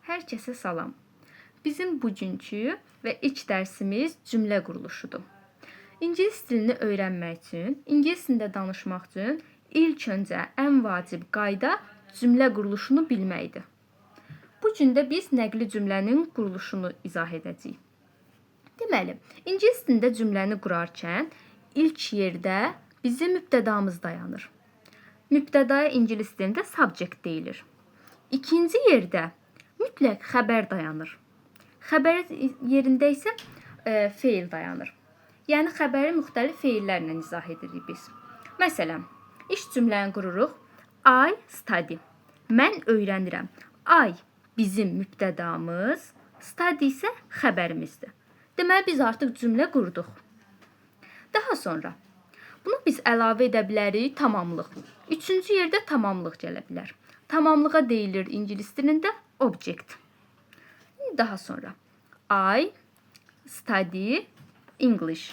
Hər kəsə salam. Bizim bugünkü və ilk dərsimiz cümlə quruluşudur. İngilis dilini öyrənmək üçün, ingilis dilində danışmaq üçün ilk öncə ən vacib qayda cümlə quruluşunu bilməkdir. Bu gün də biz nəqli cümlənin quruluşunu izah edəcəyik. Deməli, ingilis dilində cümləni qurarkən ilk yerdə bizim mübtədamız dayanır. Mübtədaya ingilis dilində subject deyilir. İkinci yerdə mütləq xəbər dayanır. Xəbər yerində isə feil dayanır. Yəni xəbəri müxtəlif feillərlə izah edirik biz. Məsələn, iş cümləni qururuq. I study. Mən öyrənirəm. I bizim mübtədamız, study isə xəbərimizdir. Deməli biz artıq cümlə qurduq. Daha sonra bunu biz əlavə edə bilərik tamamlıq. Üçüncü yerdə tamamlıq gələ bilər. Tamamlığa deyilir ingilis dilində object. Daha sonra I study English.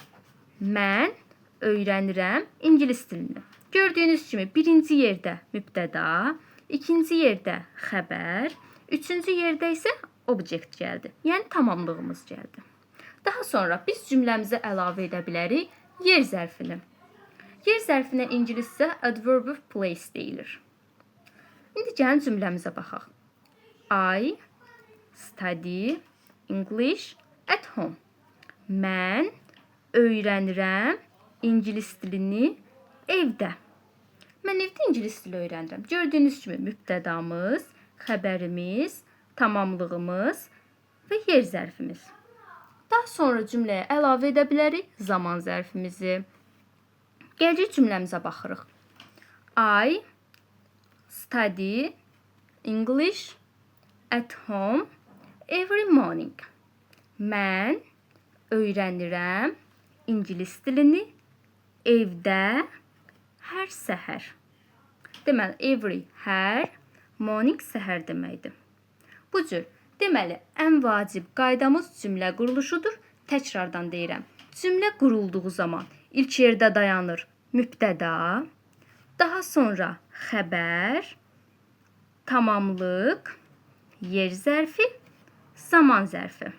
Mən öyrənirəm ingilis dilini. Gördüyünüz kimi birinci yerdə mübtəda, ikinci yerdə xəbər, üçüncü yerdə isə object gəldi. Yəni tamamlığımız gəldi. Daha sonra biz cümləmizə əlavə edə bilərik yer zərfini. Yer zərfinə ingiliscə adverb of place deyilir. İndi gəlin cümləmizə baxaq. I study English at home. Mən öyrənirəm ingilis dilini evdə. Mən evdə ingilis dili öyrənirəm. Gördüyünüz kimi mübtədamız, xəbərimiz, tamamlığımız və yer zərfimiz. Daha sonra cümləyə əlavə edə bilərik zaman zərfimizi. Gələcək cümləmizə baxırıq. I study English at home every morning. Mən öyrənirəm ingilis dilini evdə hər səhər. Deməli, every hər, morning səhər deməkdir. Bu cür, deməli, ən vacib qaydamız cümlə quruluşudur. Təkrardan deyirəm. Cümlə qurulduğu zaman ilk yerdə dayanır mübtəda, daha sonra xəbər, tamamlıq, yer zərfi, zaman zərfi.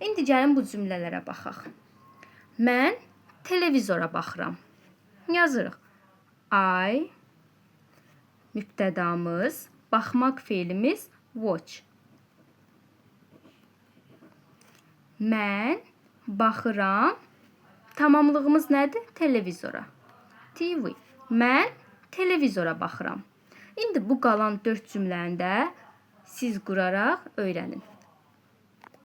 İndi gəlin bu cümlələrə baxaq. Mən televizora baxıram. Yazırıq. I, mübtədamız, baxmaq feilimiz watch. Mən baxıram. Tamamlığımız nədir? Televizora. TV. Mən televizora baxıram. İndi bu qalan 4 cümləni də siz quraraq öyrənin.